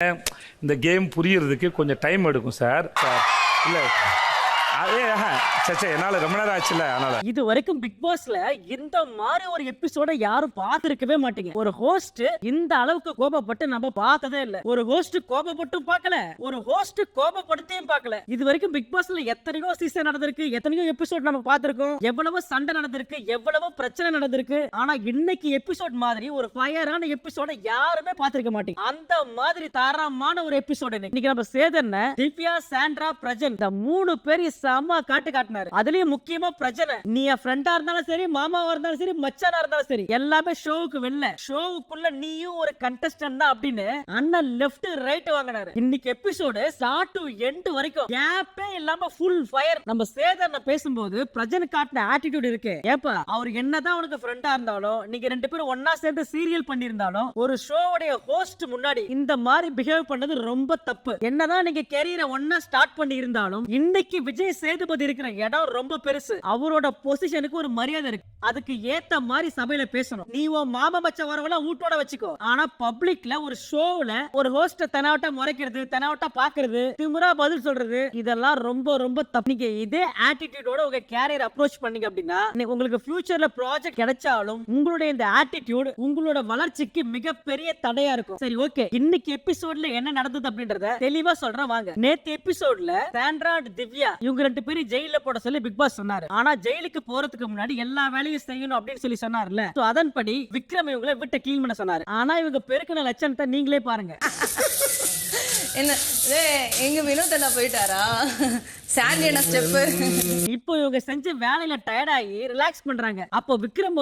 இந்த கேம் புரியறதுக்கு கொஞ்சம் டைம் எடுக்கும் சார். இல்லை அதே என்னால ரொம்ப நேரம் ஆச்சுல. அதனால இது வரைக்கும் பிக் பாஸ்ல இந்த மாதிரி ஒரு எபிசோட யாரும் பார்த்திருக்கவே மாட்டீங்க. ஒரு ஹோஸ்ட் இந்த அளவுக்கு கோபப்பட்டு நம்ம பார்த்ததே இல்ல. ஒரு ஹோஸ்ட் கோபப்பட்டும் பார்க்கல, ஒரு ஹோஸ்ட் கோபப்படுத்தியும் பார்க்கல. இது வரைக்கும் பிக் பாஸ்ல எத்தனையோ சீசன் நடந்திருக்கு, எத்தனையோ எபிசோட் நம்ம பார்த்திருக்கோம், எவ்வளவு சண்டை நடந்திருக்கு, எவ்வளவு பிரச்சனை நடந்திருக்கு. ஆனா இன்னைக்கு எபிசோட் மாதிரி ஒரு ஃபயரான எபிசோட யாருமே பார்த்திருக்க மாட்டீங்க. அந்த மாதிரி தரமான ஒரு எபிசோட் இன்னைக்கு நம்ம சேதன், திவ்யா, சாண்ட்ரா, பிரஜன் இந்த 3 பேர் செம்ம காட்டினாரு. அதுலயும் முக்கியமா பிரச்சனை, நீ என் ஃப்ரெண்டா இருந்தாலும் சரி, மாமாவா இருந்தாலும் சரி, மச்சானா இருந்தாலும் சரி, எல்லாமே ஷோவுக்கு வெளில, ஷோவுக்குள்ள நீயும் ஒரு கண்டஸ்டன்ட் தான் அப்படின்னு அண்ணன் லெஃப்ட் ரைட் வாங்கினாரு. இன்னைக்கு எபிசோடு ஸ்டார்ட் டு எண்ட் வரைக்கும் கேப்பே இல்லாம ஃபுல் ஃபயர். நம்ம சேதன் பேசும்போது பிரஜன் காட்டின ஆட்டிடியூட் இருக்கு. ஏப்பா அவர் என்னதான் உனக்கு ஃப்ரெண்டா இருந்தாலும், நீங்க 2 பேரும் ஒன்னா சேர்ந்து சீரியல் பண்ணிருந்தாலும், ஒரு ஷோவுடைய ஹோஸ்ட் முன்னாடி இந்த மாதிரி பிஹேவ் பண்ணது ரொம்ப தப்பு. என்னதான் நீங்க கேரியரை ஒன்னா ஸ்டார்ட் பண்ணி இருந்தாலும், இன்னைக்கு விஜய் சேதுபதி இருக்கிற இடம் ரொம்ப பெருசு. அவரோட பொசிஷனுக்கு ஒரு மரியாதை இருக்கு. அதுக்கு ஏத்த மாதிரி சபையில பேசணும். நீ உன் மாமா மச்ச வரவெல்லாம் வீட்டோட வச்சுக்கோ. ஆனா பப்ளிக்ல ஒரு ஷோல ஒரு ஹோஸ்ட தெனாவட்டா முறைக்கிறது, தெனாவட்டா பாக்குறது, திமிரா பதில் சொல்றது, இதெல்லாம் ரொம்ப ரொம்ப தப்பு. நீங்க இதே ஆட்டிடியூடோட உங்க கேரியர் அப்ரோச் பண்ணீங்க அப்படின்னா, உங்களுக்கு ஃபியூச்சர்ல ப்ராஜெக்ட் கிடைச்சாலும் உங்களுடைய இந்த ஆட்டிடியூட் உங்களோட வளர்ச்சிக்கு மிகப்பெரிய தடையா இருக்கும். சரி, ஓகே, இன்னைக்கு எபிசோட்ல என்ன நடந்தது அப்படின்றத தெளிவா சொல்றேன் வாங்க. நேத்து எபிசோட்ல சாண்ட்ரா, திவ்யா இவங்க 2 பேரும் ஜெயில போட சொல்லி பிக் பாஸ் சொன்னாரு. ஆனா ஜெயிலுக்கு போறதுக்கு முன்னாடி எல்லா வேலையும் செய்யணும் அப்படின்னு சொல்லி சொன்னார்ல. அதன்படி விக்ரம் இவங்களை விட்டு கிளீன் பண்ண சொன்னாரு. ஆனா இவங்க பெருக்கின லட்சணத்தை நீங்களே பாருங்க. என்ன எங்க வினோத் போயிட்டாரா? சாண்டியான ஸ்டெப். இப்போ இவங்க செஞ்ச வேலையில டயர்ட் ஆகி ரிலாக்ஸ் பண்றாங்க. அப்போ விக்ரம்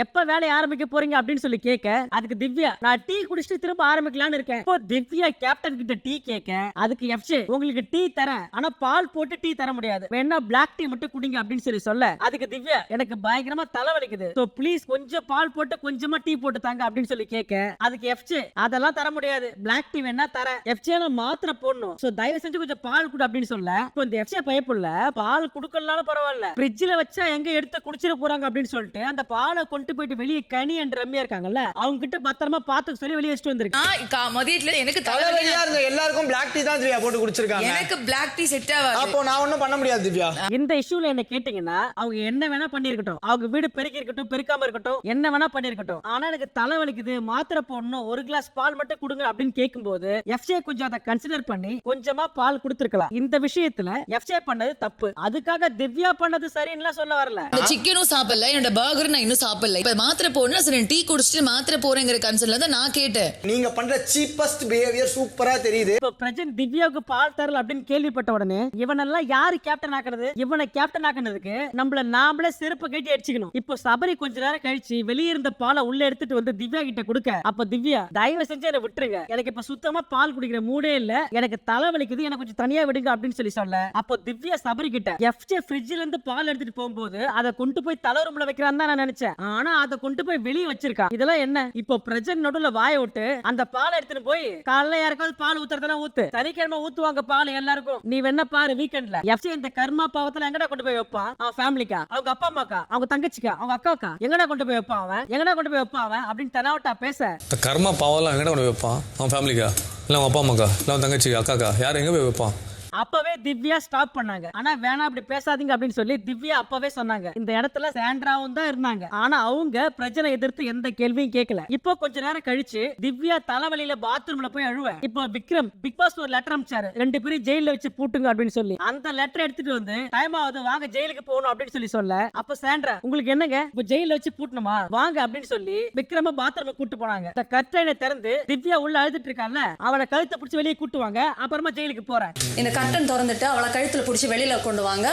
எப்ப வேலையை ஆரம்பிக்க போறீங்க அப்படின்னு சொல்லி கேட்க, அதுக்கு திவ்யா நான் டீ குடிச்சிட்டு திரும்ப ஆரம்பிக்கலாம்னு இருக்கேன். இப்போ திவ்யா கேப்டன் கிட்ட டீ கேட்க, அதுக்கு எஃப்ஜே உங்களுக்கு டீ தரேன், ஆனா பால் போட்டு டீ தர முடியாது, வேணா பிளாக் டீ மட்டும் குடிங்க அப்படின்னு சொல்லி சொல்ல, அதுக்கு திவ்யா எனக்கு பயங்கரமா தலைவலிக்குது, சோ ப்ளீஸ் கொஞ்சம் பால் போட்டு கொஞ்சமா டீ போட்டு தாங்க அப்படின்னு சொல்லி கேட்க, அதுக்கு எஃப்ஜே அதெல்லாம் தர முடியாது, பிளாக் டீ வேணா தரேன், எஃப்ஜே மாத்திரை போடணும், சோ தயவு செஞ்சு கொஞ்சம் பால் கொடு அப்படின்னு சொல்ல, இப்போ இந்த எஃப்ஜே பயப்புள்ள பால் குடுக்கலனாலும் பரவாயில்ல, ஃப்ரிட்ஜ்ல வச்சா எங்க எடுத்து குடிச்சிட போறாங்க அப்படின்னு சொல்லிட்டு அந்த பாலை கொண்டு போயிட்டு வெளியே கனி என்ற ரம்யா இருக்காங்கல்ல, அவங்க கிட்ட பத்திரமா பாத்து சொல்லி வெளியே வச்சுட்டு வந்திருக்கு. மதியத்துல எனக்கு தலைவலியா இருந்த எல்லாருக்கும் பிளாக் டீ தான் திவ்யா போட்டு குடிச்சிருக்காங்க. எனக்கு பிளாக் டீ செட் ஆகாது. அப்போ நான் ஒண்ணும் பண்ண முடியாது திவ்யா. இந்த இஷ்யூல என்ன கேட்டீங்கன்னா, அவங்க என்ன வேணா பண்ணிருக்கட்டும், அவங்க வீடு பெருக்கி இருக்கட்டும், பெருக்காம இருக்கட்டும், என்ன வேணா பண்ணிருக்கட்டும், ஆனா எனக்கு தலைவலிக்குது, மாத்திரை போடணும், ஒரு கிளாஸ் பால் மட்டும் கொடுங்க அப்படின்னு கேட்கும்போது எஃப்ஜே கொஞ்சம் அதை கன்சிடர் பண்ணி கொஞ்சமா பால் கொடுத்திருக்கலாம். இந்த விஷயத்துல எஃப்ஜே பண்ணது தப்பு. அதுக்காக திவ்யா பண்ணது சரின்னு சொல்ல வரல. இந்த சிக்கனும் சாப்பிடல, என்னோட பர்கர் நான் இன்னும் சாப்பிடல, இப்ப மாத்திரை போடணும், சரி டீ குடிச்சிட்டு மாத்திரை போறேங்கிற கன்சர்ன்ல தான் நான் கேட்டேன். நீங்க பண்ற சீப்பஸ்ட் பிஹேவியர் சூப்பரா தெரியுது. இப்ப பிரஜன் திவ்யாவுக்கு பால் தரல அப்படின்னு கேள்விப்பட்ட உடனே இவனெல்லாம் யாரு கேப்டன் ஆக்குறது, இவனை கேப்டன் ஆக்குனதுக்கு நம்மள நாமளே செருப்பு கட்டி அடிச்சுக்கணும். இப்போ சபரி கொஞ்ச நேரம் கழிச்சு வெளியே இருந்த பாலை உள்ள எடுத்துட்டு வந்து திவ்யா கிட்ட கொடுக்க, அப்ப திவ்யா தயவு செஞ்சு என்ன விட்டுருங்க, எனக்கு இப்ப சுத்தமா பால் குடிக்கிற மூடே இல்ல, எனக்கு தலைவலிக்குது, எனக்கு கொஞ்சம் தனியா விடுங்க அப்படின்னு சொல்லி சொல்ல, அப்போ திவ்யா சபரி கிட்ட எஃப்ஜே ஃப்ரிட்ஜ்ல இருந்து பால் எடுத்துட்டு போகும்போது அதை கொண்டு போய் தலை ரூம்ல வைக்கிறான்னு தான் நான் நினைச்சேன், ஆனா அதை கொண்டு போய் வெளியே வச்சிருக்கா. இதெல்லாம் என்ன? இப்போ பிரஜன் நடுவுல வாய விட்டு அந்த பால் எடுத்துட்டு போய் காலைல யாருக்காவது பால் ஊத்துறதெல்லாம் ஊத்து, சனிக்கிழமை ஊத்துவாங்க பால் எல்லாருக்கும், நீ வேணா பாரு வீக்கெண்ட்ல. எஃப்ஜே இந்த கர்மா பாவத்துல எங்கடா கொண்டு போய் வைப்பான்? அவன் ஃபேமிலிக்கா, அவங்க அப்பா அம்மாக்கா, அவங்க தங்கச்சிக்கா, அவங்க அக்காவுக்கா, எங்கடா கொண்டு போய் வைப்பான் அவன், எங்கடா கொண்டு போய் வைப்பான் அவன் அப்படின்னு தெனாவட்டா பேச, கர்மா பாவம் எங்கடா கொண்டு போய் வைப்பான்? அவன் ஃபேமிலிக்கா, இல்ல அவங்க அப்பா அம்மாக்கா, இல்ல அவன் தங்கச்சி அக்காக்கா, யார் எங்க போய் வைப்பான்? அப்பவே திவ்யா ஸ்டாப் பண்ணாங்க. ஆனா வேணா அப்படி பேசாதீங்க அப்படின்னு சொல்லி திவ்யா அப்பவே சொன்னாங்க. இந்த இடத்துல சாண்ட்ராவும் தான் இருந்தாங்க. ஆனா அவங்க பிரச்சனை எதிர்த்து எந்த கேள்வியும் கேட்கல. இப்போ கொஞ்ச நேரம் கழிச்சு திவ்யா தலைவலியில பாத்ரூம்ல போய் அழுவ, இப்போ விக்ரம் பிக் பாஸ் ஒரு லெட்டர் அனுப்பிச்சாரு, 2 பேரும் ஜெயில வச்சு பூட்டுங்க அப்படின்னு சொல்லி. அந்த லெட்டர் எடுத்துட்டு வந்து டைம் ஆகுது வாங்க ஜெயிலுக்கு போகணும் அப்படின்னு சொல்லி சொல்ல, அப்ப சாண்ட்ரா உங்களுக்கு என்னங்க இப்ப ஜெயில வச்சு பூட்டணுமா வாங்க அப்படின்னு சொல்லி விக்ரம பாத்ரூம் கூட்டு போனாங்க. இந்த கர்டைனை திறந்து திவ்யா உள்ள அழுதுட்டு இருக்கால, அவளை கழுத்தை பிடிச்சி வெளியே கூட்டுவாங்க, அப்புறமா ஜெயிலுக்கு போறேன். கட்டன் திறந்துட்டு அவளை கழுத்துல புடிச்சு வெளியில கொண்டு வாங்க,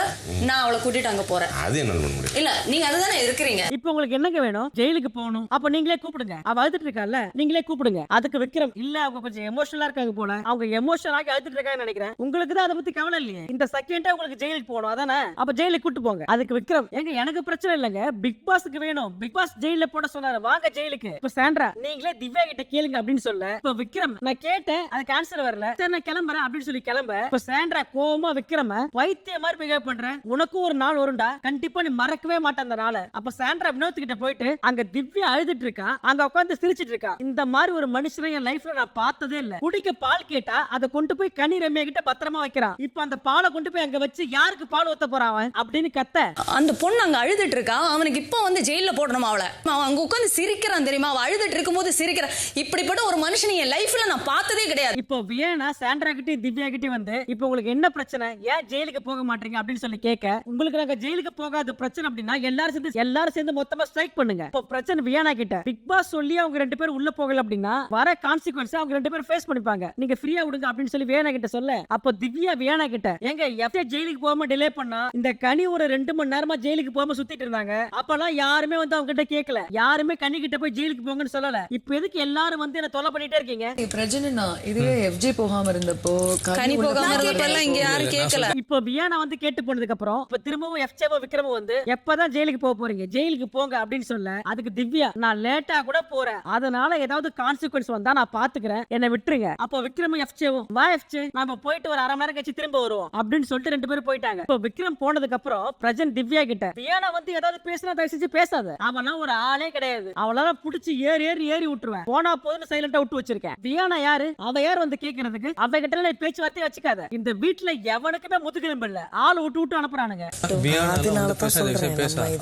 நான் அவளை கூட்டிட்டு அங்க போறேன். அது என்ன பண்ண முடியும்? இல்ல நீங்க அதுதானே இருக்கிறீங்க. இப்போ உங்களுக்கு என்னங்க வேணும்? ஜெயிலுக்கு போகணும், அப்ப நீங்களே கூப்பிடுங்க. அவ அழுதுட்டு இருக்கால, நீங்களே கூப்பிடுங்க. அதுக்கு விக்ரம் இல்ல அவங்க கொஞ்சம் எமோஷனலா இருக்காங்க போல, அவங்க எமோஷனல் ஆகி அழுதுட்டு இருக்காங்க நினைக்கிறேன், உங்களுக்கு தான் அதை பத்தி கவலை இல்லையே, இந்த செகண்டா உங்களுக்கு ஜெயிலுக்கு போகணும் அதானே, அப்ப ஜெயிலுக்கு கூட்டு போங்க. அதுக்கு விக்ரம் எனக்கு பிரச்சனை இல்லங்க, பிக் பாஸ்க்கு வேணும், பிக் பாஸ் ஜெயில போட சொன்னாரு வாங்க ஜெயிலுக்கு. இப்ப சாண்ட்ரா நீங்களே திவ்யா கிட்ட கேளுங்க அப்படின்னு சொல்ல, இப்ப விக்ரம் நான் கேட்டேன் அதுக்கு ஆன்சர் வரல, சரி நான் கிளம்புறேன் அப்படின்னு சொல்லி கிளம்ப, இப்ப சாண்ட்ரா கோவமா விக்ரம பைத்திய மாதிரி பிஹேவ் பண்ற, உனக்கும் ஒரு நாள் வரும்டா, கண்டிப்பா நீ மறக்கவே மாட்ட அந்த நாளை. அப்ப சாண்ட்ரா வினோத் கிட்ட போயிட்டு அங்க திவ்யா அழுதுட்டு இருக்கா, அங்க உட்கார்ந்து சிரிச்சிட்டு இருக்கா. இந்த மாதிரி ஒரு மனுஷனை என் லைஃப்ல நான் பார்த்ததே இல்ல. குடிக்க பால் கேட்டா அதை கொண்டு போய் கனி ரம்யா கிட்ட பத்திரமா வைக்கிறான். இப்ப அந்த பாலை கொண்டு போய் அங்க வச்சு யாருக்கு பால் ஊத்த போறான் அவன் அப்படின்னு கத்த. அந்த பொண்ணு அங்க அழுதுட்டு இருக்கா, அவனுக்கு இப்ப வந்து ஜெயில போடணுமா அவளை? அவன் அங்க உட்கார்ந்து சிரிக்கிறான் தெரியுமா, அவ அழுதுட்டு இருக்கும்போது சிரிக்கிறான். இப்படிப்பட்ட ஒரு மனுஷனை என் லைஃப்ல நான் பார்த்ததே கிடையாது. இப்போ வியனா சாண்ட்ரா கிட்ட திவ்யா கிட்ட வந்து இப்போ உங்களுக்கு என்ன பிரச்சனை, ஏன் ஜெயிலுக்கு போக மாட்டீங்க அப்படின்னு சொல்லி கேட்க, உங்களுக்கு நாங்க ஜெயிலுக்கு போகாத பிரச்சனை அப்படின்னா எல்லாரும் சேர்ந்து மொத்தமா ஸ்ட்ரைக் பண்ணுங்க. இப்போ பிரச்சனை வியனா கிட்ட பிக் பாஸ் சொல்லி அவங்க ரெண்டு பேரும் உள்ள போகல அப்படின்னா வர கான்சிக்வன்ஸ் அவங்க ரெண்டு பேரும் ஃபேஸ் பண்ணிப்பாங்க, நீங்க ஃப்ரீயா விடுங்க அப்படின்னு சொல்லி வியனா கிட்ட சொல்ல, அப்போ திவ்யா வியனா கிட்ட எங்க எஃப்ஏ ஜெயிலுக்கு போகாம டிலே பண்ணா இந்த கனி ஒரு 2 மணி நேரமா ஜெயிலுக்கு போகாம சுத்திட்டு இருந்தாங்க. அப்பெல்லாம் யாருமே வந்து அவங்க கிட்ட கேட்கல, யாருமே கனி கிட்ட போய் ஜெயிலுக்கு போங்கன்னு சொல்லல. இப்போ எதுக்கு எல்லாரும் வந்து என்ன தொலை பண்ணிட்டே இருக்கீங்க? பிரச்சனைனா இதுவே எஃப்ஜே போகாம இருந்தப்போ கனி போகாம இருந்தப்பெல்லாம் இங்க யாரும் கேட்கல. இப்போ வியானா வந்து கேட்டு போனதுக்கு அப்புறம் இப்ப திரும்பவும் எஃப்ஜேவோ விக்ரம வந்து எப்பதான் ஜெயிலுக்கு போக போறீங்க, ஜெயிலுக்கு போங்க அப்படின்னு சொல்ல, அதுக்கு திவ்யா நான் லேட்டா கூட போறேன், அதனால ஏதாவது கான்சிக்வன்ஸ் வந்தா நான் பாத்துக்கிறேன், என்ன விட்டுருங்க. அப்போ விக்ரம் எஃப்ஜேவோ வா எஃப்ஜே நாம போயிட்டு ஒரு 1/2 மணி நேரம் கழிச்சு திரும்ப வருவோம் அப்படின்னு சொல்லிட்டு 2 பேரும் போயிட்டாங்க. இப்போ விக்ரம் போனதுக்கு அப்புறம் பிரஜன் திவ்யா கிட்ட வியானா வந்து ஏதாவது பேசினா தயவு செஞ்சு பேசாத, அவெல்லாம் ஒரு ஆளே கிடையாது, அவளால புடிச்சு ஏறி விட்டுருவேன், போனா போதுன்னு சைலண்டா விட்டு வச்சிருக்கேன். வியானா யாரு, அவ யார் வந்து கேக்குறதுக்கு? அவ கிட்ட எல்லாம் பேச்சுவார்த்தை வச்சுக்காத. இந்த வீட்டுல எவனுக்குமே முதுகெலும்பு இல்ல, ஆளு விட்டு அனுப்புறானுங்க.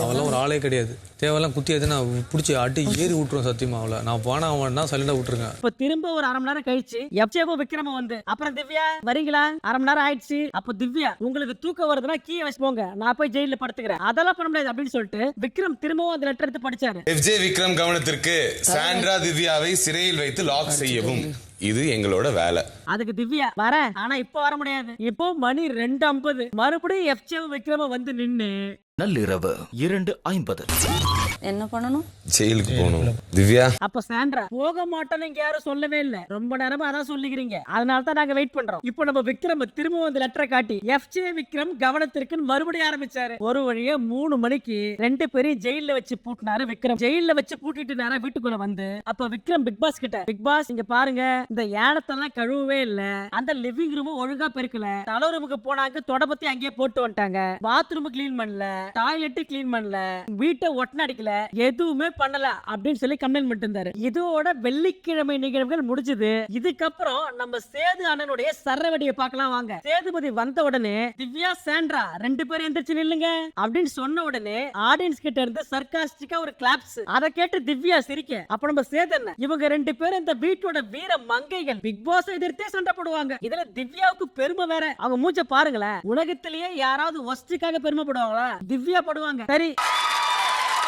அவெல்லாம் ஒரு ஆளே கிடையாது, தேவையெல்லாம் குத்தி எதுனா புடிச்சு அடி ஏறி விட்டுருவோம் சத்தியமா. அவளை நான் போனா அவன் சைலண்டா விட்டுருங்க. இப்ப திரும்ப ஒரு 1/2 மணி நேரம் கழிச்சு எஃப்ஜேவோ விக்ரம வந்து அப்புறம் திவ்யா வரீங்களா, 1/2 மணி நேரம் ஆயிடுச்சு, அப்ப திவ்யா உங்களுக்கு தூக்கம் வருதுன்னா கீழே வச்சு போங்க, நான் போய் ஜெயில படுத்துக்கிறேன், அதெல்லாம் பண்ண முடியாது அப்படின்னு சொல்லிட்டு விக்ரம் திரும்பவும் அந்த லெட்டர் எடுத்து படிச்சாரு. எஃப்ஜே விக்ரம் கவனத்திற்கு, சாண்ட்ரா திவ்யாவை சிறையில் வைத்து லாக் செய்யவும், இது எங்களோட வேலை. அதுக்கு திவ்யா வர, ஆனா இப்ப வர முடியாது, இப்போ மணி 2:50, மறுபடியும் எஃப்ஜேவோ விக்ரம வந்து நின்னு நள்ளிரவு 2:50 என்ன பண்ணணும்? ஜெயிலுக்கு போகணும். திவ்யா அப்ப சாண்ட்ரா போக மாட்டோன்னு இங்க யாரும் சொல்லவே இல்ல, ரொம்ப நேரமா அதான் சொல்லிக்கிறீங்க, அதனால தான் நாங்க வெயிட் பண்றோம். இப்போ நம்ம விக்ரம் திரும்பவும் அந்த லெட்டரை காட்டி எஃப்ஜே விக்ரம் கவனத்திற்கு மறுபடியும் ஆரம்பிச்சாரு. ஒரு வழியா 3 மணிக்கு 2 பேரையும் ஜெயில வச்சு பூட்டினாரு விக்ரம். ஜெயில வச்சு பூட்டிட்டு நேரா வீட்டுக்குள்ள வந்து அப்ப விக்ரம் பிக் பாஸ் கிட்ட, பிக் பாஸ் இங்க பாருங்க, இந்த ஏனத்தெல்லாம் கழுவவே இல்ல, அந்த லிவிங் ரூம் ஒழுங்கா பெருக்கல, தலை ரூமுக்கு போனாங்க தொடப்பத்தி அங்கேயே போட்டு வந்துட்டாங்க, பாத்ரூம் கிளீன் பண்ணல, டாய்லெட் கிளீன் பண்ணல, வீட்டை ஒட்டன அடிக்கல, எதுவுமே பண்ணல அப்படின்னு சொல்லி கம்ப்ளைண்ட் பண்ணிட்டு இருந்தாரு. இதோட வெள்ளிக்கிழமை நிகழ்வுகள் முடிஞ்சது. இதுக்கப்புறம் நம்ம சேது அண்ணனுடைய சரவடியை பார்க்கலாம் வாங்க. சேதுபதி வந்த உடனே திவ்யா சாண்ட்ரா 2 பேரும் எந்திரிச்சு நில்லுங்க அப்படின்னு சொன்ன உடனே ஆடியன்ஸ் கிட்ட இருந்து சர்காஸ்டிக்கா ஒரு கிளாப்ஸ். அதை கேட்டு திவ்யா சிரிக்க, அப்ப நம்ம சேது அண்ணன் இவங்க 2 பேரும் இந்த வீட்டோட வீர மங்கைகள், பிக் பாஸ் எதிர்த்தே சண்டை போடுவாங்க, இதுல திவ்யாவுக்கு பெருமை வேற. அவங்க மூஞ்ச பாருங்களேன், உலகத்திலேயே யாராவது ஒஸ்டுக்காக பெருமைப்படுவாங்களா? திவ்யா படுவாங்க. சரி,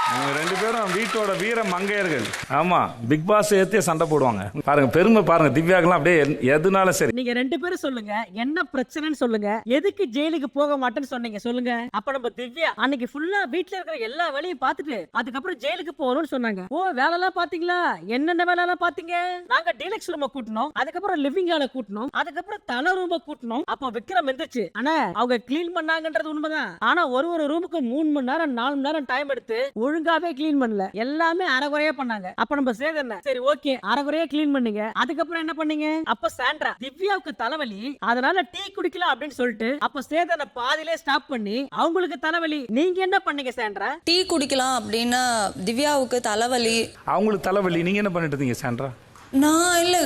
இவங்க 2 பேரும் வீட்டோட வீர மங்கையர்கள். ஆமா, பிக் பாஸ் ஏத்தே சண்டை போடுவாங்க பாருங்க, பெருமை பாருங்க திவ்யாக்கெல்லாம் அப்படியே எதுனால சரி. நீங்க 2 பேரும் சொல்லுங்க, என்ன பிரச்சனைன்னு சொல்லுங்க, எதுக்கு ஜெயிலுக்கு போக மாட்டேன்னு சொன்னீங்க சொல்லுங்க. அப்ப நம்ம திவ்யா அன்னைக்கு ஃபுல்லா வீட்ல இருக்கிற எல்லா வேலையும் பார்த்துட்டு அதுக்கப்புறம் ஜெயிலுக்கு போகணும்னு சொன்னாங்க. ஓ, வேலைலாம் பாத்தீங்களா, என்னென்ன வேலைலாம் பாத்தீங்க? நாங்க டீலக்ஸ் ரூம கூட்டணும், அதுக்கப்புறம் லிவிங் ஹால கூட்டணும், அதுக்கப்புறம் தலை ரூம கூட்டணும். அப்ப விக்ரம் எந்திரிச்சு, ஆனா அவங்க கிளீன் பண்ணாங்கன்றது உண்மைதான், ஆனா ஒரு ரூமுக்கு 3 மணி நேரம் 4 மணி நேரம் டைம் எடுத்து ஒழுங்காவே கிளீன் பண்ணல, எல்லாமே அரைகுறையா பண்ணாங்க. அப்ப நம்ம சேது என்ன, சரி ஓகே அரைகுறையா கிளீன் பண்ணீங்க, அதுக்கப்புறம் என்ன பண்ணீங்க? அப்ப சாண்ட்ரா திவ்யாவுக்கு தலைவலி, அதனால டீ குடிக்கலாம் அப்படின்னு சொல்லிட்டு அப்ப சேதனை பாதியிலே ஸ்டாப் பண்ணி அவங்களுக்கு தலைவலி, நீங்க என்ன பண்ணீங்க சாண்ட்ரா? டீ குடிக்கலாம் அப்படின்னா திவ்யாவுக்கு தலைவலி, அவங்களுக்கு தலைவலி, நீங்க என்ன பண்ணிட்டு இருந்தீங்க சாண்ட்ரா? நான் இல்ல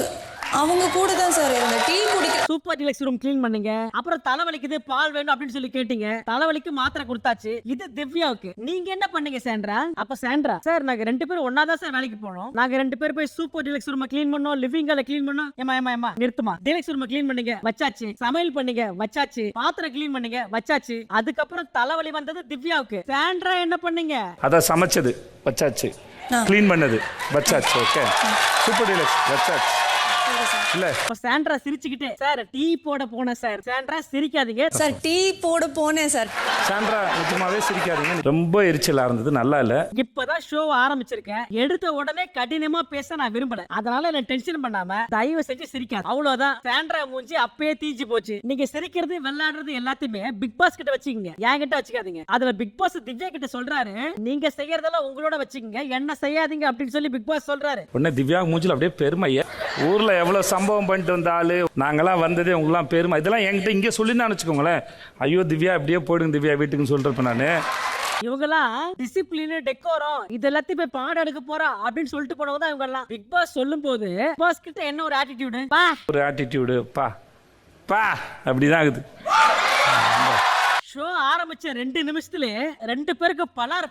அவங்க கூட தான் சார் இருந்தேன், டீ குடிக்க. சூப்பர் டீலக்ஸ் ரூம் கிளீன் பண்ணீங்க, அப்புறம் தலைவலிக்குது பால் வேணும் அப்படின்னு சொல்லி கேட்டீங்க, தலைவலிக்கு மாத்திரை கொடுத்தாச்சு. இது திவ்யாவுக்கு, நீங்க என்ன பண்ணீங்க சாண்ட்ரா? அப்ப சாண்ட்ரா, சார் நாங்க 2 பேரும் ஒண்ணா தான் சார் வேலைக்கு போனோம், நாங்க 2 பேரும் போய் சூப்பர் டீலக்ஸ் ரூம் கிளீன் பண்ணோம், லிவிங் ஹால கிளீன் பண்ணோம். ஏமா நிறுத்துமா, டீலக்ஸ் ரூம் கிளீன் பண்ணீங்க வச்சாச்சு, சமையல் பண்ணீங்க வச்சாச்சு, பாத்திரம் கிளீன் பண்ணீங்க வச்சாச்சு, அதுக்கப்புறம் தலைவலி வந்தது திவ்யாவுக்கு. சாண்ட்ரா என்ன பண்ணீங்க? அத சமைச்சது வச்சாச்சு, கிளீன் பண்ணது வச்சாச்சு, ஓகே சூப்பர் டீலக்ஸ் வச்சாச்சு. இல்ல சாண்ட்ரா சிரிச்சுக்கிட்டே, சார் டீ போட போனேன் சார். சாண்ட்ரா சிரிக்காதீங்க சார், டீ போட போனேன் சார். சாண்ட்ரா நிஜமாவே சிரிக்காதீங்க, ரொம்ப எரிச்சலா இருந்தது, நல்லா இல்ல. இப்பதான் ஷோ ஆரம்பிச்சிருக்கேன், எடுத்த உடனே கடினமா பேச நான் விரும்பல, அதனால என்ன டென்ஷன் பண்ணாம தயவு செஞ்சு சிரிக்காது, அவ்வளவுதான். சாண்ட்ரா மூஞ்சி அப்பயே தீஞ்சு போச்சு. நீங்க சிரிக்கிறது விளையாடுறது எல்லாத்தையுமே பிக் பாஸ் கிட்ட வச்சுக்கீங்க, என் கிட்ட வச்சுக்காதீங்க. அதுல பிக் பாஸ் திவ்யா கிட்ட சொல்றாரு, நீங்க செய்யறதெல்லாம் உங்களோட வச்சுக்கீங்க, என்ன செய்யாதீங்க அப்படின்னு சொல்லி பிக் பாஸ் சொல்றாரு. உடனே திவ்யா மூஞ்சில அப்படியே பெருமைய ஊர்ல அவ்வளோ சம்பவம் பண்ணிட்டு வந்த ஆளு. நாங்கெல்லாம் வந்ததே உங்களாம் பெருமை. இதெல்லாம் என்கிட்ட இங்கே சொல்லினான்னு வச்சுக்கோங்களேன், ஐயோ திவ்யா இப்படியே போயிடுங்க திவ்யா வீட்டுக்குன்னு சொல்றப்ப நான். இவங்கெல்லாம் டிசிப்ளின் டெக்கோரம் இது எல்லாத்தையும் போய் பாடம் எடுக்க போறா அப்படின்னு சொல்லிட்டு போனவங்க தான் இவங்க எல்லாம். பிக் பாஸ் சொல்லும் போது பிக் பாஸ் கிட்ட என்ன ஒரு ஆட்டிடியூடு, ஒரு ஆட்டிடியூடு பா பா அப்படிதான் இருக்குது. ஷோ ஆரம்பிச்ச 2 நிமிஷத்துல 2 பேருக்கு பலார்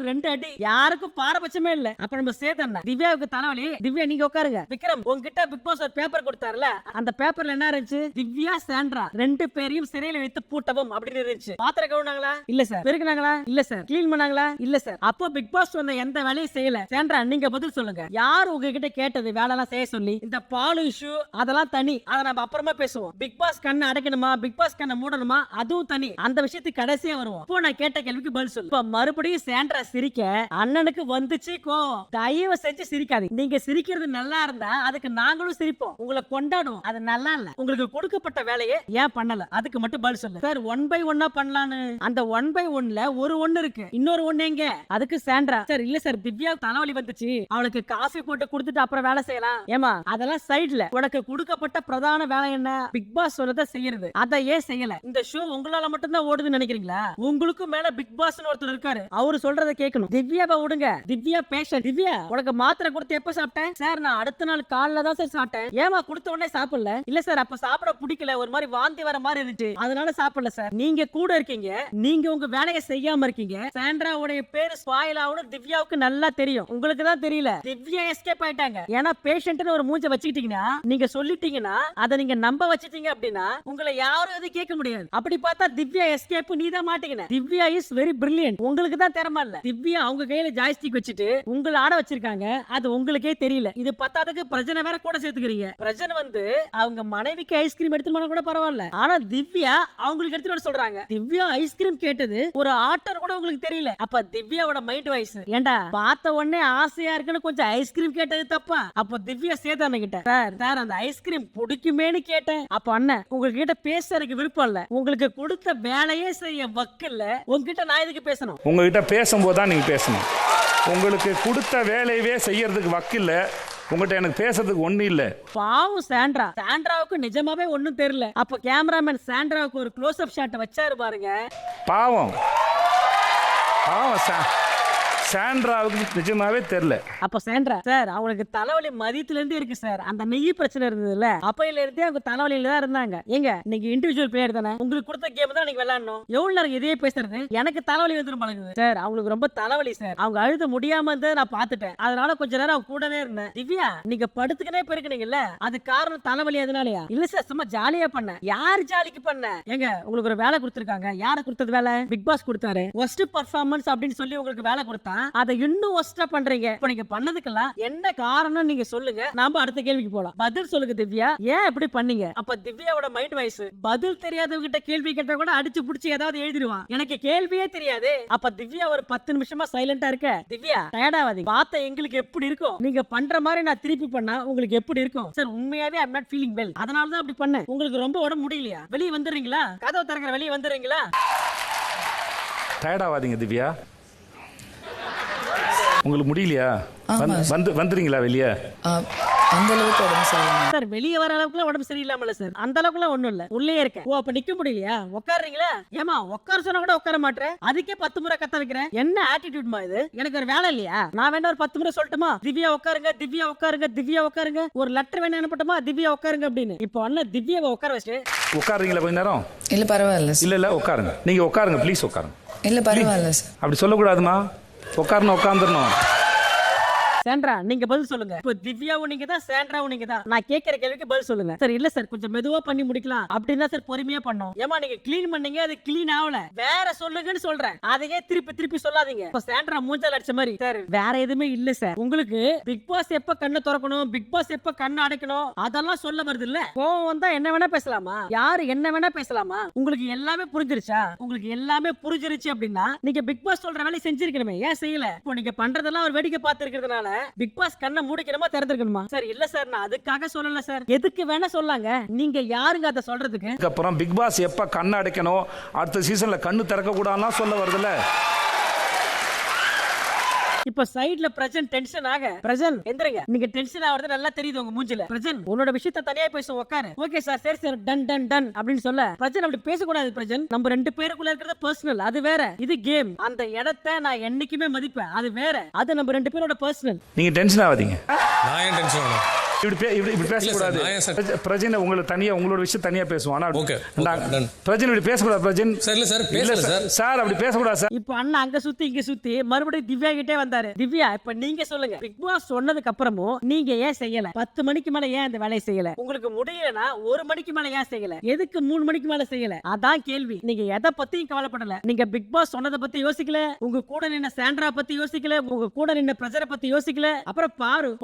2 அடி, யாருக்கும் பாரபட்சமே இல்ல. அப்ப நம்ம சேதன் திவ்யாவுக்கு தலைவலி. திவ்யா நீங்க உட்காருங்க. விக்ரம் உங்ககிட்ட பிக் பாஸ் ஒரு பேப்பர் கொடுத்தாருல, அந்த பேப்பர்ல என்ன இருந்துச்சு, திவ்யா சாண்ட்ரா 2 பேரையும் சிறையில வைத்து பூட்டவும் அப்படின்னு இருந்துச்சு. பாத்திரம் கழுவுனாங்களா? இல்ல சார். பெருக்குனாங்களா? இல்ல சார். கிளீன் பண்ணாங்களா? இல்ல சார். அப்போ பிக் பாஸ் சொன்ன எந்த வேலையும் செய்யல. சாண்ட்ரா நீங்க பதில் சொல்லுங்க, யார் உங்ககிட்ட கேட்டது வேலை எல்லாம் செய்ய சொல்லி? இந்த பால் இஷ்யூ அதெல்லாம் தனி, அதை நம்ம அப்புறமா பேசுவோம். பிக் பாஸ் கண்ணை அடைக்கணுமா, பிக் பாஸ் கண்ணை மூடணுமா, அதுவும் தனி. அந்த விஷயத்துக்கு கடைசியா வருவோம். இப்போ நான் கேட்ட கேள்விக்கு பதில் சொல்லு. இப்போ மறுபடியும் சாண்ட்ரா சிரிக்க அண்ணனுக்கு வந்துச்சு கோவம். தயவு செஞ்சு சிரிக்காதீங்க. நீங்க சிரிக்கிறது நல்லா இருந்தா அதுக்கு நாங்களும் சிரிப்போம், உங்களை கொண்டாடுவோம். அது நல்லா இல்ல. உங்களுக்கு கொடுக்கப்பட்ட வேலையை ஏன் பண்ணல, அதுக்கு மட்டும் பதில் சொல்லு. சார் 1 by 1 பண்ணலான்னு, அந்த 1 by 1ல ஒரு 1 இருக்கு, இன்னொரு 1 எங்க? அதுக்கு சாண்ட்ரா சார் இல்ல சார் திவ்யா தலைவலி வந்துச்சு, அவளுக்கு காஃபி போட்டு கொடுத்துட்டு அப்புறம் வேலை செய்யலாம். ஏமா அதெல்லாம் சைடுல, உனக்கு கொடுக்கப்பட்ட பிரதான வேலை என்ன? பிக் பாஸ் சொல்லத செய்யறது. அதை ஏன் செய்யல? இந்த ஷோ உங்களால மட்டும் தான் ஓடுதுன்னு நினைக்கிறீங்களா? உங்களுக்கும் மேல பிக் பாஸ் ஒருத்தர் இருக்காரு, அவரு சொல்றத கேட்கணும். திவ்யாவை விடுங்க, திவ்யா பேஷண்ட். திவ்யா உனக்கு மாத்திரை கொடுத்து எப்ப சாப்பிட்டேன்? சார் நான் அடுத்த நாள் காலைல தான் சார் சாப்பிட்டேன். ஏமா கொடுத்த உடனே சாப்பிடல? இல்ல சார் அப்ப சாப்பிட பிடிக்கல, ஒரு மாதிரி வாந்தி வர மாதிரி இருந்துச்சு, அதனால சாப்பிடல சார். நீங்க கூட இருக்கீங்க, நீங்க உங்க வேலையை செய்யாம இருக்கீங்க. சாண்ட்ராவுடைய பேரு ஸ்பாயில் ஆகணும் திவ்யாவுக்கு நல்லா தெரியும், உங்களுக்கு தான் தெரியல. திவ்யா எஸ்கேப் ஆயிட்டாங்க. ஏன்னா பேஷண்ட்னு ஒரு மூஞ்ச வச்சுக்கிட்டீங்கன்னா, நீங்க சொல்லிட்டீங்கன்னா அதை நீங்க நம்ப வச்சிட்டீங்க அப்படின்னா உங்களை யாரும் எதுவும் கேட்க முடியாது. அப்படி பார்த்தா திவ்யா எஸ்கேப் நீ தான் மாட்டீங்க. திவ்யா இஸ் வெரி பிரில்லியன்ட், உங்களுக்கு தான் திறமை இல்ல. திவ்யா அவங்க கையில ஜாய்ஸ்டிக் வச்சுட்டு உங்களை ஆட வச்சிருக்காங்க, அது உங்களுக்கே தெரியல. இது பத்தாததுக்கு பிரஜனை வேற கூட சேர்த்துக்கிறீங்க. பிரஜனை வந்து அவங்க மனைவிக்கு ஐஸ்கிரீம் எடுத்து போனா கூட பரவாயில்ல, ஆனா திவ்யா அவங்களுக்கு எடுத்துட்டு வர சொல்றாங்க. திவ்யா ஐஸ்கிரீம் கேட்டது ஒரு ஆட்டர் கூட உங்களுக்கு தெரியல. அப்ப திவ்யாவோட மைண்ட் வாய்ஸ், ஏண்டா பார்த்த உடனே ஆசையா இருக்குன்னு கொஞ்சம் ஐஸ்கிரீம் கேட்டது தப்பா? அப்ப திவ்யா சேதான கிட்ட சார் அந்த ஐஸ்கிரீம் பிடிக்குமேன்னு கேட்டேன். அப்ப அண்ணன் உங்ககிட்ட பேசுறதுக்கு விருப்பம் இல்ல, உங்களுக்கு கொடுத்த வேலையே செய்ய வக்கில்ல, உங்ககிட்ட நான் எதுக்கு பேசணும்? உங்ககிட்ட பேசும்போது தான் நீங்க பேசணும். உங்களுக்கு கொடுத்த வேலையவே செய்யறதுக்கு வக்கில்ல, உங்ககிட்ட எனக்கு பேசுறதுக்கு ஒண்ணு இல்ல. பாவம் சாண்ட்ராவுக்கு நிஜமாவே ஒண்ணும் தெரியல. அப்ப கேமராமேன் சாண்ட்ராவுக்கு ஒரு க்ளோஸ் அப் ஷாட் வச்சாரு பாருங்க. பாவம் சாண்ட்ராவுக்கு நிஜமாவே தெரியல. அப்ப சாண்ட்ரா சார் அவங்களுக்கு தலைவலி மதியத்துல இருந்து இருக்கு சார், அந்த நெய் பிரச்சனை இருந்ததுல அப்பையில இருந்தே அவங்க தலைவலியில தான் இருந்தாங்க. எங்க நீங்க இண்டிவிஜுவல் பிளேயர் தானே, உங்களுக்கு கொடுத்த கேம் தான் நீங்க விளையாடணும். எவ்வளவு நேரம் இதே பேசுறது? எனக்கு தலைவலி வந்துரும் பழகுது சார், அவங்களுக்கு ரொம்ப தலைவலி சார். அவங்க அழுத முடியாம இருந்ததை நான் பாத்துட்டேன், அதனால கொஞ்ச நேரம் அவங்க கூடவே இருந்தேன். திவ்யா நீங்க படுத்துக்கனே போயிருக்கீங்கல்ல, அது காரணம் தலைவலி அதனாலயா? இல்ல சார் சும்மா ஜாலியா பண்ண. யார் ஜாலிக்கு பண்ண? எங்க உங்களுக்கு ஒரு வேலை கொடுத்திருக்காங்க, யார கொடுத்தது வேலை? பிக் பாஸ் கொடுத்தாரு. ஒஸ்ட் பர்ஃபார்மன்ஸ் அப்படின்னு சொல்லி உங்களுக்கு வேலை கொடுத்தா அதை இன்னும் ஒஸ்டா பண்றீங்க. இப்ப நீங்க பண்ணதுக்கெல்லாம் என்ன காரணம் நீங்க சொல்லுங்க, நாம அடுத்த கேள்விக்கு போலாம். பதில் சொல்லுங்க திவ்யா, ஏன் இப்படி பண்ணீங்க? அப்ப திவ்யாவோட மைண்ட் வாய்ஸ், பதில் தெரியாதவங்க கிட்ட கேள்வி கேட்டா கூட அடிச்சு புடிச்சு ஏதாவது எழுதிடுவான், எனக்கு கேள்வியே தெரியாது. அப்ப திவ்யா ஒரு 10 நிமிஷமா சைலண்டா இருக்க. திவ்யா டயர்டாவாதீங்க, பார்த்த எங்களுக்கு எப்படி இருக்கும், நீங்க பண்ற மாதிரி நான் திருப்பி பண்ணா உங்களுக்கு எப்படி இருக்கும்? சார் உண்மையாவே ஐம் நாட் ஃபீலிங் வெல், அதனால தான் அப்படி பண்ணேன். உங்களுக்கு ரொம்ப உடம்பு முடியலையா? வெளியே வந்துடுறீங்களா? கதவு திறக்கிற வெளியே வந்துடுறீங்களா? டயர்டாவாதீங்க திவ்யா, உங்களுக்கு முடியலையா? வந்துறீங்களா வெளியே? அந்த அளவுக்கு உடம்பு சரியில்லை சார், வெளியே வர அளவுக்கு உடம்பு சரியில்லாமல சார், அந்த அளவுக்கு ஒண்ணும் இல்ல, உள்ளே இருக்கேன். ஓ அப்ப நிக்க முடியலையா? உட்காருறீங்களா? ஏமா உட்கார சொன்னா கூட உட்கார மாட்டேன், அதுக்கே 10 முறை கத்த வைக்கிறேன். என்ன ஆட்டிடியூட்மா இது? எனக்கு ஒரு வேலை இல்லையா? நான் வேணா ஒரு 10 முறை சொல்லட்டுமா? திவ்யா உட்காருங்க, திவ்யா உட்காருங்க, திவ்யா உட்காருங்க, ஒரு லெட்டர் வேணா அனுப்பட்டுமா? திவ்யா உட்காருங்க அப்படின்னு. இப்போ அண்ணன் திவ்யாவை உட்கார வச்சு உட்காருங்களா கொஞ்ச நேரம்? இல்ல பரவாயில்ல சார். இல்ல உட்காருங்க, நீங்க உட்காருங்க ப்ளீஸ் உட்காருங்க. இல்ல பரவாயில்ல சார். அப்படி சொல்லக்கூடாதுமா, உட்காரணும் உட்காந்துடணும். சாண்ட்ரா நீங்க பதில் சொல்லுங்க. இப்போ திவ்யாவும் நீங்க தான், சாண்ட்ராவும் நீங்க தான். நான் கேட்கிற கேள்விக்கு பதில் சொல்லுங்க. சார் இல்ல சார் கொஞ்சம் மெதுவா பண்ணி முடிக்கலாம் அப்படின்னா சார் பொறுமையா பண்ணோம். ஏமா நீங்க க்ளீன் பண்ணீங்க, அது க்ளீன் ஆகல, வேற சொல்லுங்கன்னு சொல்றேன், அதையே திருப்பி சொல்லாதீங்க. இப்போ சாண்ட்ரா மூஞ்சால அடிச்ச மாதிரி சார் வேற எதுவுமே இல்ல சார். உங்களுக்கு பிக் பாஸ் எப்ப கண்ணை திறக்கணும், பிக் பாஸ் எப்ப கண்ணை அடைக்கணும் அதெல்லாம் சொல்ல வருது இல்ல. கோவம் வந்தா என்ன வேணா பேசலாமா? யாரு என்ன வேணா பேசலாமா? உங்களுக்கு எல்லாமே புரிஞ்சிருச்சா? உங்களுக்கு எல்லாமே புரிஞ்சிருச்சு அப்படின்னா நீங்க பிக் பாஸ் சொல்ற வேலையை செஞ்சிருக்கணுமே, ஏன் செய்யல? இப்போ நீங்க பண்றதெல்லாம் ஒரு வேடிக்கை பார்த்து இருக்கிறதுனால பிக் பாஸ் கண்ணை மூடிக்கணுமா திறந்துக்கணுமா? சார் இல்ல சார் நான் அதுக்காக சொல்லல சார், எதுக்கு வேணா சொல்லாங்க, நீங்க யாருங்க அதை சொல்றதுக்கு? அப்புறம் பிக் பாஸ் எப்ப கண்ணை அடைக்கணும், அடுத்த சீசன்ல கண்ணு திறக்க கூடாதுன்னா சொல்ல வருதுல்ல. இப்ப சைடுல பிரசன்ட் டென்ஷன் ஆக பிரசன்ட் எந்திரங்க. நீங்க டென்ஷன் ஆவறது நல்லா தெரியுது உங்க மூஞ்சில. பிரசன்ட் உன்னோட விஷயத்தை தனியா பேசுவோம் உட்காரு. ஓகே சார், சரி சார், டன் டன் டன் அப்படின்னு சொல்ல பிரசன்ட் அப்படி பேசக்கூடாது. பிரசன்ட் நம்ம 2 பேருக்குள்ள இருக்கிறது பர்சனல், அது வேற. இது கேம். அந்த இடத்தை நான் என்னைக்குமே மதிப்பேன், அது வேற. அது நம்ம 2 பேரோட பர்சனல். நீங்க டென்ஷன் ஆகாதீங்க. நான் ஏன் டென்ஷன் ஆகணும்? இப்படி பேசக்கூடாது. நான் ஏன் சார் பிரஜன் உங்களை தனியா உங்களோட விஷயம் தனியா பேசுவோம். ஆனா ஓகே, பிரஜன் இப்படி பேசக்கூடாது. பிரஜன் சார் இல்ல சார் பேசல சார். சார் அப்படி பேசக்கூடாது சார். இப்ப அண்ணா அங்க சுத்தி இங்க சுத்தி மறுபடியும் திவ்யா கிட்டே வந்தாரு. திவ்யா, இப்ப நீங்க சொல்லுங்க, பிக் பாஸ் சொன்னதுக்கு அப்புறமும் நீங்க ஏன் செய்யல? 10 மணிக்கு மேல ஏன் அந்த வேலையை செய்யல? உங்களுக்கு முடியலனா 1 மணிக்கு மேல ஏன் செய்யல? எதுக்கு 3 மணிக்கு மேல செய்யல? அதான் கேள்வி. நீங்க எதை பத்தியும் கவலைப்படல. நீங்க பிக் பாஸ் சொன்னதை பத்தி யோசிக்கல, உங்க கூட நின்ன சாண்ட்ரா பத்தி யோசிக்கல, உங்க கூட நின்ன பிரஜரை பத்தி யோசிக்கல. அப்புறம்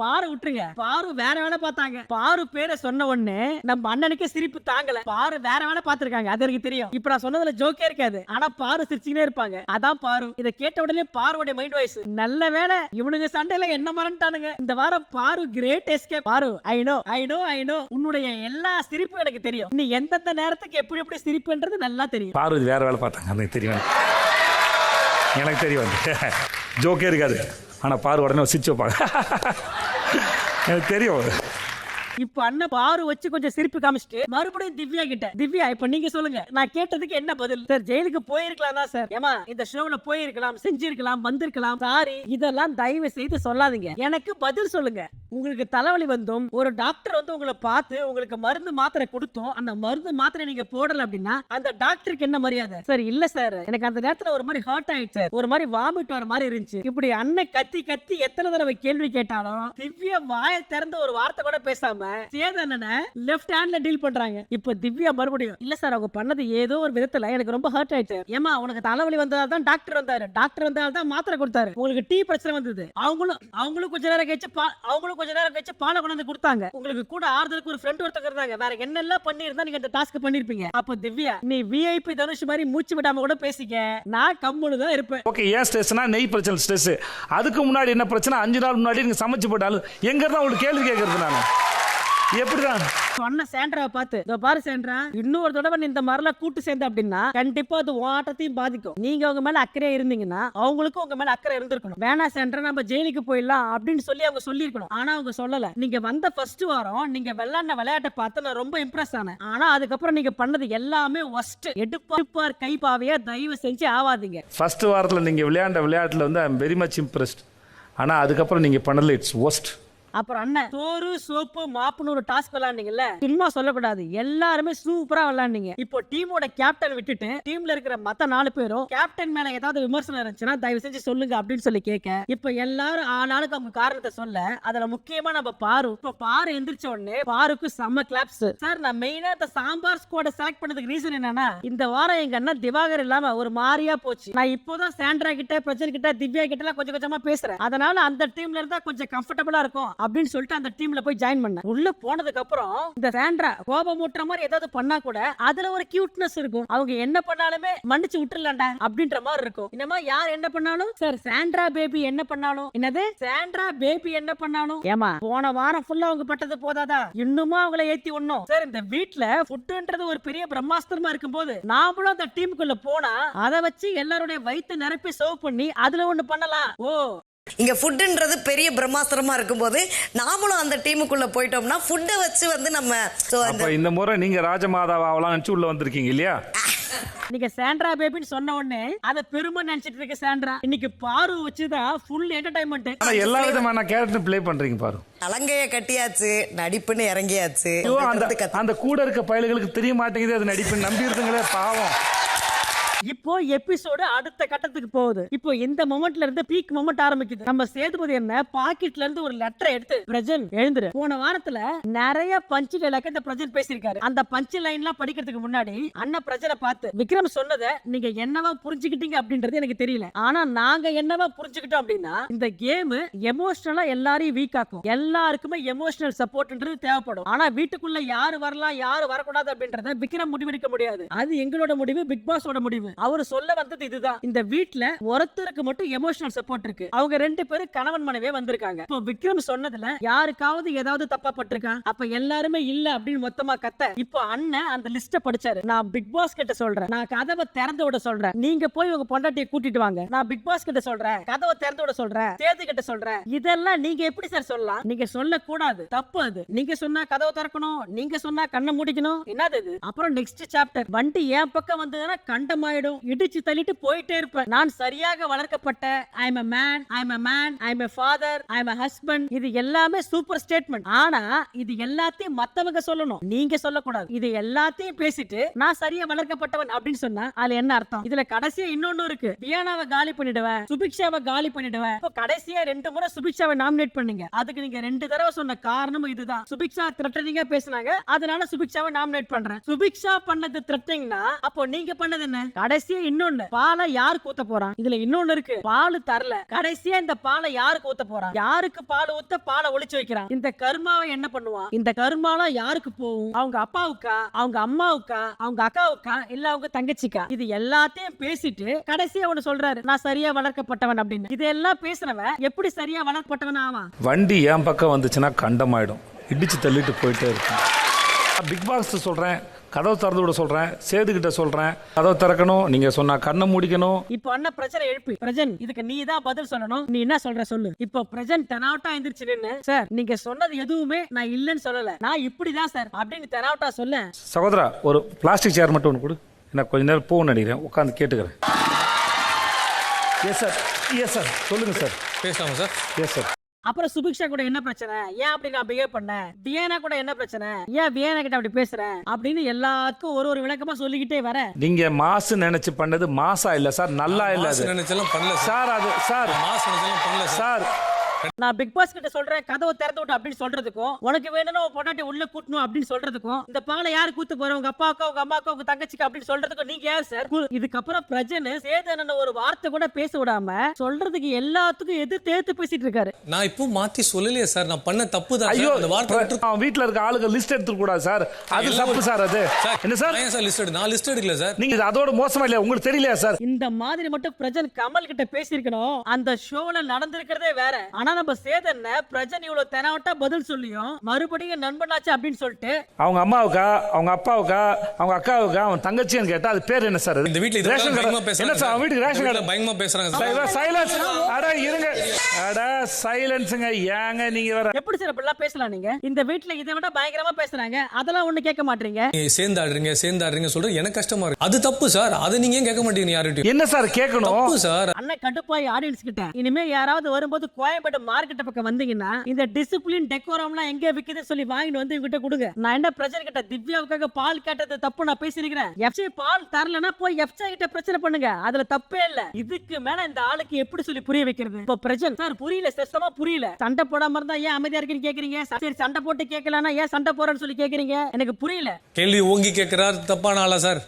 பாரு விட்டுருங்க. பாரு வேற வேலை பார்த்தாங்க. பாரு பேரை சொன்ன உடனே நம்ம அண்ணனுக்கே சிரிப்பு தாங்கல. பாரு வேற வேலை பார்த்திருக்காங்க, அது எனக்கு தெரியும். இப்ப நான் சொன்னதுல ஜோக்கே இருக்காது, ஆனா பாரு சிரிச்சுக்கிட்டே இருப்பாங்க. அதான் பாரு. இதை கேட்ட உடனே பாருடைய மைண்ட் வாய்ஸ், நல்ல வேலை இவனுங்க சண்டையில என்ன மறந்துட்டானுங்க. இந்த வாரம் பாரு கிரேட் எஸ்கேப். பாரு, ஐ நோ உன்னுடைய எல்லா சிரிப்பும் எனக்கு தெரியும். நீ எந்தெந்த நேரத்துக்கு எப்படி சிரிப்புன்றது நல்லா தெரியும். பாரு வேற வேலை பார்த்தாங்க, எனக்கு தெரியும். எனக்கு தெரியும், ஜோக்கே இருக்காது, ஆனா பாரு உடனே சிரிச்சு வைப்பாங்க. எனக்கு தெரியும். இப்ப அண்ணன் பாரு வச்சு கொஞ்சம் சிரிப்பு காமிச்சிட்டு மறுபடியும் திவ்யா கிட்ட, திவ்யா இப்ப நீங்க சொல்லுங்க, நான் கேட்டதுக்கு என்ன பதில்? சார் ஜெயிலுக்கு போயிருக்கலாம் தான் சார். ஏமா இந்த ஷோல போயிருக்கலாம், செஞ்சிருக்கலாம், வந்திருக்கலாம். சாரி, இதெல்லாம் தயவு செய்து சொல்லாதீங்க. எனக்கு பதில் சொல்லுங்க. உங்களுக்கு தலைவலி வந்தும் ஒரு டாக்டர் வந்து உங்களை பார்த்து உங்களுக்கு மருந்து மாத்திரை கொடுத்தோம், அந்த மருந்து மாத்திரை நீங்க போடல அப்படின்னா அந்த டாக்டருக்கு என்ன மரியாதை? சார் இல்ல சார், எனக்கு அந்த நேரத்துல ஒரு மாதிரி ஹர்ட் ஆயிடுச்சு சார், ஒரு மாதிரி வாமிட் வர மாதிரி இருந்துச்சு. இப்படி அண்ணன் கத்தி கத்தி எத்தனை தடவை கேள்வி கேட்டாலும் திவ்யா வாயை திறந்து ஒரு வார்த்தை கூட பேசாம சேதனனை லெஃப்ட் ஹேண்ட்ல டீல் பண்றாங்க. இப்ப திவ்யா மறுபடியும், இல்ல சார் அவங்க பண்ணது ஏதோ ஒரு விதத்துல எனக்கு ரொம்ப ஹர்ட் ஆயிடுச்சு. ஏமா உனக்கு தலைவலி வந்ததால தான் டாக்டர் வந்தாரு, டாக்டர் வந்ததால தான் மாத்திரை கொடுத்தாரு, உங்களுக்கு டீ பிரச்சனை வந்தது, அவங்களும் கொஞ்ச நேரம் கழிச்சு பாலை கொண்டு வந்து கொடுத்தாங்க, உங்களுக்கு கூட ஆறுதலுக்கு ஒரு ஃப்ரெண்ட் ஒருத்தங்க இருந்தாங்க, வேற என்னெல்லாம் பண்ணிருந்தா நீங்க இந்த டாஸ்க் பண்ணிருப்பீங்க. அப்ப திவ்யா நீ விஐபி தனுஷ் மாதிரி மூச்சு விடாம கூட பேசிக்க, நான் கம்முனு தான் இருப்பேன். ஓகே, ஏன் ஸ்ட்ரெஸ்னா நெய் பிரச்சனை ஸ்ட்ரெஸ். அதுக்கு முன்னாடி என்ன பிரச்சனை? 5 நாள் முன்னாடி நீங்க சமைச்சு போட்டாலும் எங்க இருந்தா உங்களுக்கு கேள்வி கேட்கறது? நான் எப்படிதான் சொன்ன சாண்ட்ராவை பார்த்து, இதோ பாரு சாண்ட்ரா, இன்னொரு தடவை நீ இந்த மாதிரிலாம் கூட்டு சேர்ந்த அப்படின்னா கண்டிப்பா அது ஓட்டத்தையும் பாதிக்கும். நீங்க அவங்க மேல அக்கறையா இருந்தீங்கன்னா அவங்களுக்கும் உங்க மேல அக்கறை இருந்திருக்கணும். வேணா சாண்ட்ரா நம்ம ஜெயிலுக்கு போயிடலாம் அப்படின்னு சொல்லி அவங்க சொல்லியிருக்கணும். ஆனா அவங்க சொல்லல. நீங்க வந்த ஃபர்ஸ்ட் வாரம் நீங்க விளையாடின விளையாட்டை பார்த்து நான் ரொம்ப இம்ப்ரெஸ் ஆனேன். ஆனா அதுக்கப்புறம் நீங்க பண்ணது எல்லாமே ஒஸ்ட். எடுப்பார் கைப்பாவையா தயவு செஞ்சு ஆவாதீங்க. ஃபர்ஸ்ட் வாரத்துல நீங்க விளையாண்ட விளையாட்டுல வந்து ஐ அம் வெரி மச் இம்ப்ரெஸ்ட். ஆனா அதுக்கப்புறம் நீங்க பண்ணல, இட்ஸ் ஒஸ்ட். அப்புறம் அண்ணன் சோறு சோப்பு மாப்புன்னு ஒரு டாஸ்க் விளையாண்டீங்கல்ல, சும்மா சொல்லக்கூடாது, எல்லாருமே சூப்பரா விளையாண்டீங்க. இப்போ டீமோட கேப்டன் விட்டுட்டு டீம்ல இருக்கிற மத்த 4 பேரும் கேப்டன் மேல ஏதாவது விமர்சனம் இருந்துச்சுன்னா தயவு செஞ்சு சொல்லுங்க அப்படின்னு சொல்லி கேட்க, இப்ப எல்லாரும் ஆனாலுக்கு அவங்க காரணத்தை சொல்ல, அதுல முக்கியமா நம்ம பாரு. இப்ப பாரு எந்திரிச்ச உடனே பாருக்கு செம்ம கிளாப்ஸ். சார் நான் மெயினா இந்த சாம்பார் ஸ்குவாட செலக்ட் பண்ணதுக்கு ரீசன் என்னன்னா, இந்த வாரம் எங்க அண்ணன் திவாகர் இல்லாம ஒரு மாதிரியா போச்சு. நான் இப்போதான் சாண்ட்ரா கிட்ட, பிரஜன் கிட்ட, திவ்யா கிட்ட எல்லாம் கொஞ்சம் கொஞ்சமா பேசுறேன். அதனால அந்த டீம்ல இருந்தா கொஞ்சம் கம்ஃபர்டபுளா இருக்கும் அப்படின்னு சொல்லிட்டு அந்த டீம்ல போய் ஜாயின் பண்ண. உள்ள போனதுக்கு அப்புறம் இந்த சாண்ட்ரா கோபமூட்டுற மாதிரி ஏதாவது பண்ணா கூட அதுல ஒரு கியூட்னஸ் இருக்கும். அவங்க என்ன பண்ணாலுமே மன்னிச்சு விட்டுறலாம்டா அப்படின்ற மாதிரி இருக்கும். என்னமா யார் என்ன பண்ணாலும், சார் சாண்ட்ரா பேபி என்ன பண்ணாலும், என்னது சாண்ட்ரா பேபி என்ன பண்ணாலும், ஏமா போன வாரம் ஃபுல்லா அவங்க பட்டது போதாதா, இன்னுமா அவங்கள ஏத்தி ஒண்ணும். சார் இந்த வீட்ல ஃபுட்ன்றது ஒரு பெரிய பிரம்மாஸ்திரமா இருக்கும்போது நாமளும் அந்த டீமுக்குள்ள போனா அதை வச்சு எல்லாருடைய வயித்தை நிரப்பி சர்வ் பண்ணி அதுல ஒண்ணு பண்ணலாம். ஓ, இங்க ஃபுட்ன்றது பெரிய பிரம்மாஸ்திரமா இருக்கும்போது நாமளும் அந்த டீமுக்குள்ள போயிட்டோம்னா ஃபுட்டை வச்சு வந்து நம்ம இந்த முறை நீங்க ராஜமாதாவா ஆவலாம் நினைச்சு உள்ள வந்திருக்கீங்க இல்லையா? நீங்க சாண்ட்ரா பேபின்னு சொன்ன உடனே அத பெருமை நினைச்சிட்டு இருக்க சாண்ட்ரா இன்னைக்கு பாரு வச்சுதான் ஃபுல் என்டர்டைன்மெண்ட். எல்லா விதமான கேரக்டர் ப்ளே பண்றீங்க பாரு. அலங்கைய கட்டியாச்சு, நடிப்புன்னு இறங்கியாச்சு. அந்த கூட இருக்க பயல்களுக்கு தெரிய மாட்டேங்குது அது நடிப்பு, நம்பி இருந்துங்களே பாவம். இப்போ எபிசோடு அடுத்த கட்டத்துக்கு போகுது. இப்போ இந்த மொமெண்ட்ல இருந்து பீக் மொமெண்ட் ஆரம்பிக்குது. நம்ம சேதுபதி என்ன பாக்கெட்ல இருந்து ஒரு லெட்டர் எடுத்து, பிரஜன் எழுந்துரு, போன வாரத்துல நிறைய பஞ்ச் டைலாக் இந்த பிரஜன் பேசியிருக்காரு, அந்த பஞ்ச் லைன்லாம் படிக்கிறதுக்கு முன்னாடி அண்ணன் பிரஜனை பார்த்து, விக்ரம் சொன்னதை நீங்க என்னவா புரிஞ்சுக்கிட்டீங்க அப்படின்றது எனக்கு தெரியல, ஆனா நாங்க என்னவா புரிஞ்சுக்கிட்டோம் அப்படின்னா இந்த கேம் எமோஷனலா எல்லாரையும் வீக் ஆக்கும், எல்லாருக்குமே எமோஷனல் சப்போர்ட்ன்றது தேவைப்படும். ஆனா வீட்டுக்குள்ள யாரு வரலாம் யாரு வரக்கூடாது அப்படின்றத விக்ரம் முடிவெடுக்க முடியாது. அது எங்களோட முடிவு, பிக் பாஸோட முடிவு. அவரு சொல்ல வந்தது இதுதான். இந்த வீட்ல ஒருத்தருக்கு மட்டும் எமோஷனல் சப்போர்ட் இருக்கு. அவங்க 2 பேரும் கணவன் மனைவியே வந்திருக்காங்க. இப்போ விக்ரம் சொன்னதுல யாருக்காவது ஏதாவது தப்பா பட்டிருக்கா? அப்ப எல்லாருமே இல்ல அப்படின்னு மொத்தமா கத்த. இப்போ அண்ணன் அந்த லிஸ்ட படிச்சாரு. நான் பிக் பாஸ் கிட்ட சொல்றேன், நான் கதவை திறந்து விட சொல்றேன், நீங்க போய் உங்க பொண்டாட்டியை கூட்டிட்டு வாங்க. நான் பிக் பாஸ் கிட்ட சொல்றேன், கதவை திறந்து விட சொல்றேன், சேது கிட்ட சொல்றேன். இதெல்லாம் நீங்க எப்படி சார் சொல்லலாம்? நீங்க சொல்ல கூடாது, தப்பு அது. நீங்க சொன்னா கதவை திறக்கணும், நீங்க சொன்னா கண்ணை மூடிக்கணும். என்னது இது? அப்புறம் நெக்ஸ்ட் சாப்டர், வண்டி என் பக்கம் வந்ததுன்னா கண்டமாயிடும், இடிச்சு தள்ளிட்டு போயிட்டே இருப்பேன். நான் சரியாக வளர்க்கப்பட்ட I am a man, I am a man, I am a father, I am a husband. இது எல்லாமே சூப்பர் ஸ்டேட்மெண்ட். ஆனா இது எல்லாத்தையும் மத்தவங்க சொல்லணும், நீங்க சொல்லக்கூடாது. இது எல்லாத்தையும் பேசிட்டு நான் சரியா வளர்க்கப்பட்டவன் அப்படின்னு சொன்னா அதுல என்ன அர்த்தம்? இதுல கடைசியா இன்னொன்னு இருக்கு. தியானாவை காலி பண்ணிடுவேன், சுபிக்ஷாவை காலி பண்ணிடுவேன். இப்போ கடைசியா 2 முறை சுபிக்ஷாவை நாமினேட் பண்ணீங்க. அதுக்கு நீங்க 2 தடவை சொன்ன காரணம் இதுதான். சுபிக்ஷா த்ரெட்டனிங்கா பேசினாங்க, அதனால சுபிக்ஷாவை நாமினேட் பண்றேன். சுபிக்ஷா பண்ணது த்ரெட்டனிங்னா அப்போ நீங்க பண்ணது என்ன? கடைசியா இன்னொன்னு, பாலை யார் கூத்த போறான்? இதுல இன்னொன்னு இருக்கு, பால் தரல. கடைசியா இந்த பாலை யாருக்கு ஊத்த போறான்? யாருக்கு பால் ஊத்த பாலை ஒளிச்சு வைக்கிறான்? இந்த கர்மாவை என்ன பண்ணுவான்? இந்த கர்மாலாம் யாருக்கு போகும்? அவங்க அப்பாவுக்கா, அவங்க அம்மாவுக்கா, அவங்க அக்காவுக்கா, இல்ல அவங்க தங்கச்சிக்கா? இது எல்லாத்தையும் பேசிட்டு கடைசியா ஒண்ணு சொல்றாரு, நான் சரியா வளர்க்கப்பட்டவன் அப்படின்னு. இதெல்லாம் பேசுறவன் எப்படி சரியா வளர்க்கப்பட்டவன் ஆவான்? வண்டி என் பக்கம் வந்துச்சுன்னா கண்டமாயிடும், இடிச்சு தள்ளிட்டு போயிட்டே இருக்கும். பிக் பாஸ் சொல்றேன், கதவை திறந்து விட சொல்றேன், சேது கிட்ட சொல்றேன், கதவை திறக்கணும், நீங்க சொன்னா கண்ணை மூடிக்கணும். இப்போ அண்ணன் பிரச்சனை எழுப்பி, பிரஜன் இதுக்கு நீ தான் பதில் சொல்லணும். நீ என்ன சொல்ற சொல்லு. இப்போ பிரஜன் தெனாவட்டா எந்திரிச்சு நின்னு, சார் நீங்க சொன்னது எதுவுமே நான் இல்லைன்னு சொல்லல, நான் இப்படிதான் சார் அப்படின்னு தெனாவட்டா சொல்ல. சகோதரா, ஒரு பிளாஸ்டிக் சேர் மட்டும் ஒன்று கொடு, நான் கொஞ்ச நேரம் போன் அடிக்கிறேன், உட்காந்து கேட்டுக்கிறேன். எஸ் சார், எஸ் சார், சொல்லுங்க சார். பேசலாமா சார்? Yes sir. அப்புறம் சுபிக்ஷா கூட என்ன பிரச்சனை, ஏன் அப்படி நான் பிஹேவ் பண்ணேன்? வியனா கூட என்ன பிரச்சனை, ஏன் வியனா கிட்ட அப்படி பேசுறேன் அப்படின்னு எல்லாத்துக்கும் ஒரு விளக்கமா சொல்லிக்கிட்டே வர. நீங்க மாசு நினைச்சு பண்ணது மாசா இல்ல சார், நல்லா இல்ல அது. நினைச்செல்லாம் பண்ணல சார், அது சார் மாஸ் நினைச்செல்லாம் பண்ணல சார். நான் பிக் பாஸ் கிட்ட சொல்றேன் கதவை திறந்து விட்டு அப்படின்னு சொல்றதுக்கும், உனக்கு வேணும்னா உன் பொண்டாட்டி உள்ள கூட்டணும் அப்படின்னு சொல்றதுக்கும், இந்த பாலை யாரு கூத்து போற, உங்க அப்பாவுக்கா, உங்க அம்மாக்கா, உங்க தங்கச்சிக்கு அப்படின்னு சொல்றதுக்கும் நீங்க யார் சார்? இதுக்கப்புறம் பிரஜன் சேதன ஒரு வார்த்தை கூட பேச விடாம சொல்றதுக்கு எல்லாத்துக்கும் எதிர்த்து பேசிட்டு இருக்காரு. நான் இப்போ மாத்தி சொல்லலையே சார், நான் பண்ண தப்பு தான். ஐயோ, அந்த வார்த்தை அவன் வீட்ல இருக்க ஆளுங்க லிஸ்ட் எடுத்துக்க கூடாது சார், அது தப்பு சார். அது என்ன சார்? நான் சார் லிஸ்ட் நான் லிஸ்ட் எடுக்கல சார். நீங்க அதோட மோசமா இல்லையா, உங்களுக்கு தெரியலையா சார்? இந்த மாதிரி மட்டும் பிரஜன் கமல் கிட்ட பேசியிருக்கணும், அந்த ஷோல நடந்திருக்கிறதே வேற. ஆனா நம்ம சேதன் பிரஜன் இவ்வளவு தெனாவட்டா பதில் சொல்லியும் மறுபடியும் நண்பனாச்சு அப்படின்னு சொல்லிட்டு அவங்க அம்மாவுக்கா, அவங்க அப்பாவுக்கா, அவங்க அக்காவுக்கா, அவன் தங்கச்சின்னு கேட்டா அது பேர் என்ன சார்? இந்த வீட்ல ரேஷன் பயங்கரமா கார்டு பேசுறாங்க என்ன சார்? வீட்டுக்கு ரேஷன் கார்டு பயங்கரமா பேசுறாங்க சார். சைலன்ஸ். அட இருங்க, அட சைலன்ஸ்ங்க. ஏங்க நீங்க வேற எப்படி சார் இப்படிலாம் பேசலாம்? நீங்க இந்த வீட்ல இதை விட பயங்கரமா பேசுறாங்க, அதெல்லாம் ஒண்ணு கேட்க மாட்டீங்க. நீங்க சேர்ந்தாடுறீங்க சொல்றது எனக்கு கஷ்டமா இருக்கு. அது தப்பு சார், அதை நீங்க ஏன் கேட்க மாட்டீங்க? யார்கிட்டயும் என்ன சார் கேட்கணும்? தப்பு சார். அண்ணன் கடுப்பாய் ஆடியன்ஸ் கிட்ட, இனிமே யாராவது வரும்போது கோயம்பேடு மார்க்கெட் பக்கம் வந்தீங்கன்னா இந்த டிசிப்ளின் டெக்கோரம்லாம் எங்க விக்குது சொல்லி வாங்கிட்டு வந்து இவங்கிட்ட கொடுங்க. நான் என்ன பிரச்சனை கிட்ட திவ்யாவுக்காக பால் கேட்டது தப்பு நான் பேசிருக்கிறேன். எஃப்சி பால் தரலனா போய் எஃப்சி கிட்ட பிரச்சனை பண்ணுங்க, அதுல தப்பே இல்ல. இதுக்கு மேல இந்த ஆளுக்கு எப்படி சொல்லி புரிய வைக்கிறது? இப்போ பிரச்சனை சார் புரியல, சுத்தமா புரியல. சண்டை போடாம இருந்தா ஏன் அமைதியா இருக்கீங்க கேக்குறீங்க, சரி சண்டை போட்டு கேட்கலனா ஏன் சண்டை போறேன்னு சொல்லி கேக்குறீங்க, எனக்கு புரியல. கேள்வி ஓங்கி கேட்கிறார், தப்பான ஆளா சார்?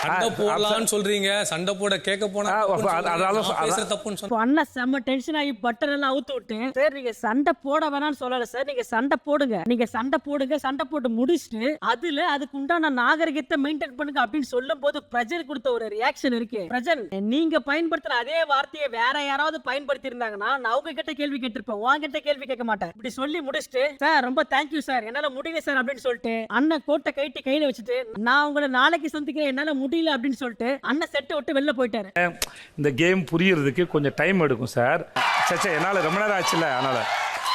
சண்டை போடலாம்னு சொல்றீங்க, சண்டை போட கேட்க போனா தப்புன்னு சொன்னா அண்ணா செம்ம டென்ஷன் ஆகி பட்டன் எல்லாம் அவுத்து விட்டு, சார் நீங்க சண்டை போட வேணாம்னு சொல்லல சார், நீங்க சண்டை போடுங்க, நீங்க சண்டை போடுங்க, சண்டை போட்டு முடிச்சுட்டு அதுல அதுக்கு உண்டான நாகரிகத்தை மெயின்டைன் பண்ணுங்க அப்படின்னு சொல்லும் போது பிரஜன் கொடுத்த ஒரு ரியாக்ஷன் இருக்கு. பிரஜன் நீங்க பயன்படுத்தின அதே வார்த்தையை வேற யாராவது பயன்படுத்தி இருந்தாங்கன்னா நான் அவங்க கிட்ட கேள்வி கேட்டிருப்பேன், உங்ககிட்ட கேள்வி கேட்க மாட்டேன். இப்படி சொல்லி முடிச்சுட்டு, சார் ரொம்ப தேங்க்யூ சார், என்னால முடியல சார் அப்படின்னு சொல்லிட்டு அண்ணன் கோட்டை கைட்டு கையில வச்சுட்டு, நான் உங்களை நாளைக்கு சந்திக்கிறேன், என்னால முடியல அப்படின்னு சொல்லிட்டு அண்ணன் செட்டை விட்டு வெளில போயிட்டாரு. இந்த கேம் புரியறதுக்கு கொஞ்சம் டைம் எடுக்கும் சார். சச்சா, என்னால ரொம்ப நேரம் ஆச்சுல, அதனால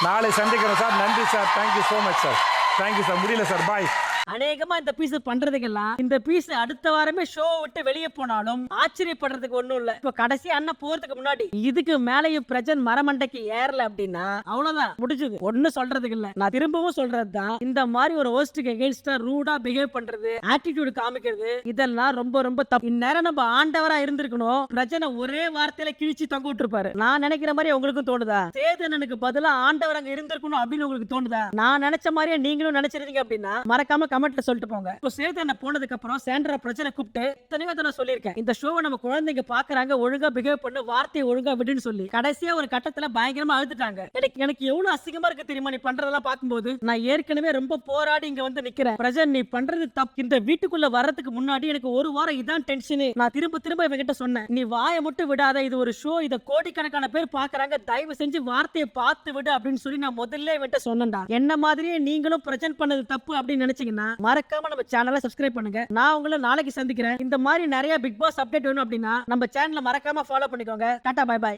நாளை சந்திக்கிறோம் சார். நன்றி sir, thank you so much sir, thank you sir. முடியல சார், பாய். அநேகமா இந்த பீஸ் பண்றதுக்கெல்லாம் இந்த பீஸ் அடுத்த வாரமே ஷோ விட்டு வெளியே போனாலும் ஆச்சரியப்படுறதுக்கு ஒண்ணும் இல்ல. இப்ப கடைசி அண்ணன் போறதுக்கு முன்னாடி இதுக்கு மேலேயும் பிரஜன் மரமண்டைக்கு ஏறல அப்படின்னா அவ்வளவுதான், முடிஞ்சது. ஒண்ணு சொல்றதுக்கு இல்ல, நான் திரும்பவும் சொல்றதுதான், இந்த மாதிரி ஒரு ஹோஸ்டுக்கு எகென்ஸ்டா ரூடா பிஹேவ் பண்றது, ஆட்டிடியூட் காமிக்கிறது, இதெல்லாம் ரொம்ப ரொம்ப தப்பு. இந்நேரம் நம்ம ஆண்டவரா இருந்திருக்கணும், பிரஜனை ஒரே வார்த்தையில கிழிச்சு தொங்க விட்டுருப்பாரு. நான் நினைக்கிற மாதிரி உங்களுக்கும் தோணுதா? சேதனனுக்கு பதிலா ஆண்டவர் அங்க இருந்திருக்கணும் அப்படின்னு உங்களுக்கு தோணுதா? நான் நினைச்ச மாதிரியே நீங்களும் நீங்களும் நினைச்சிருந்தீங்க அப்படின்னா மறக்காம கமெண்ட்ல சொல்லிட்டு போங்க. இப்போ சேதனை போனதுக்கு அப்புறம் சாண்ட்ரா பிரச்சனை கூப்பிட்டு தனியா நான் சொல்லியிருக்கேன், இந்த ஷோவை நம்ம குழந்தைங்க பாக்குறாங்க, ஒழுங்கா பிஹேவ் பண்ணு, வார்த்தையை ஒழுங்கா விடுன்னு சொல்லி கடைசியா ஒரு கட்டத்துல பயங்கரமா அழுதுட்டாங்க. எனக்கு எவ்வளவு அசிங்கமா இருக்கு தெரியுமா நீ பண்றதெல்லாம் பார்க்கும்போது. நான் ஏற்கனவே ரொம்ப போராடி இங்க வந்து நிக்கிறேன். பிரஜன் நீ பண்றது தப்பு. இந்த வீட்டுக்குள்ள வர்றதுக்கு முன்னாடி எனக்கு ஒரு வாரம் இதான் டென்ஷன். நான் திரும்ப இவங்கிட்ட சொன்னேன், நீ வாயை மட்டும் விடாத, இது ஒரு ஷோ, இத கோடிக்கணக்கான பேர் பாக்குறாங்க, தயவு செஞ்சு வார்த்தையை பார்த்து விடு அப்படின்னு சொல்லி நான் முதல்ல இவன்ட்ட சொன்னேன்டா. என்ன மாதிரியே நீங்களும் பிரச்சனை பண்ணது தப்பு அப்படின்னு நினைச்சீங்கன்னா மறக்காம நம்ம சேனலை சப்ஸ்கிரைப் பண்ணுங்க. நான் உங்களை நாளைக்கு சந்திக்கிறேன். இந்த மாதிரி நிறைய பிக் பாஸ் அப்டேட் வேணும் அப்படின்னா நம்ம சேனலை மறக்காம ஃபாலோ பண்ணிக்கோங்க. Tata bye by.